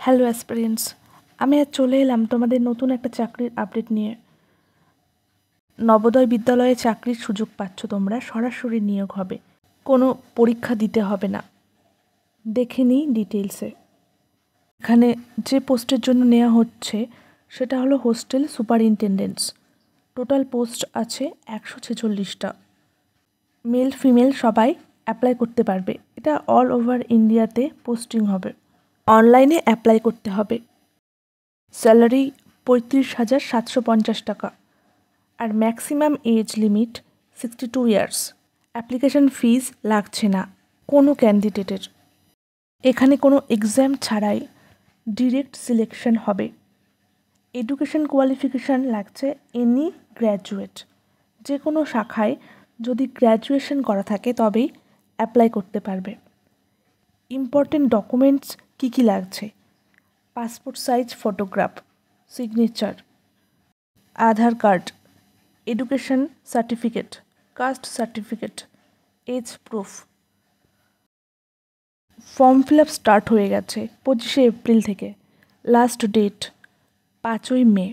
Hello aspirants, আমি আজ চলে এলাম তোমাদের নতুন একটা চাকরির আপডেট নিয়ে। নবোদয় বিদ্যালয়ে চাকরির সুযোগ পাচ্ছ তোমরা, সরাসরি নিয়োগ হবে, কোনো পরীক্ষা দিতে হবে না। দেখে নিই ডিটেলসে। এখানে যে পোস্টের জন্য নেওয়া হচ্ছে সেটা হলো হোস্টেল সুপারিনটেন্ডেন্টস। টোটাল পোস্ট আছে 146টা। মেল ফিমেল সবাই অ্যাপ্লাই করতে পারবে। এটা অল ওভার ইন্ডিয়াতে পোস্টিং হবে। অনলাইনে অ্যাপ্লাই করতে হবে। স্যালারি 35,750 টাকা আর maximum age limit 62 years. Application fees লাগছে না কোনো ক্যান্ডিডেটের। এখানে কোনো এক্সাম ছাড়াই ডিরেক্ট সিলেকশন হবে। এডুকেশন কোয়ালিফিকেশান লাগছে এনি গ্র্যাজুয়েট। যে কোনো শাখায় যদি গ্র্যাজুয়েশন করা থাকে তবেই অ্যাপ্লাই করতে পারবে। ইম্পর্টেন্ট ডকুমেন্টস কী কী লাগছে: passport size photograph, signature, Aadhaar card, education certificate, caste certificate, age proof. Form fill up start হয়ে গেছে 25শে এপ্রিল থেকে। লাস্ট ডেট 5ই মে।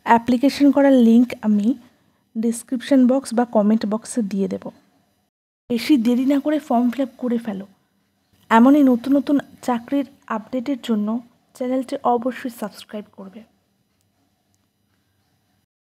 অ্যাপ্লিকেশন করার লিঙ্ক আমি ডিসক্রিপশন বক্স বা কমেন্ট বক্সে দিয়ে দেব। বেশি দেরি না করে ফর্ম ফিল আপ করে ফেলো। এমনই নতুন নতুন চাকরির আপডেটের জন্য চ্যানেলটি অবশ্যই সাবস্ক্রাইব করবে।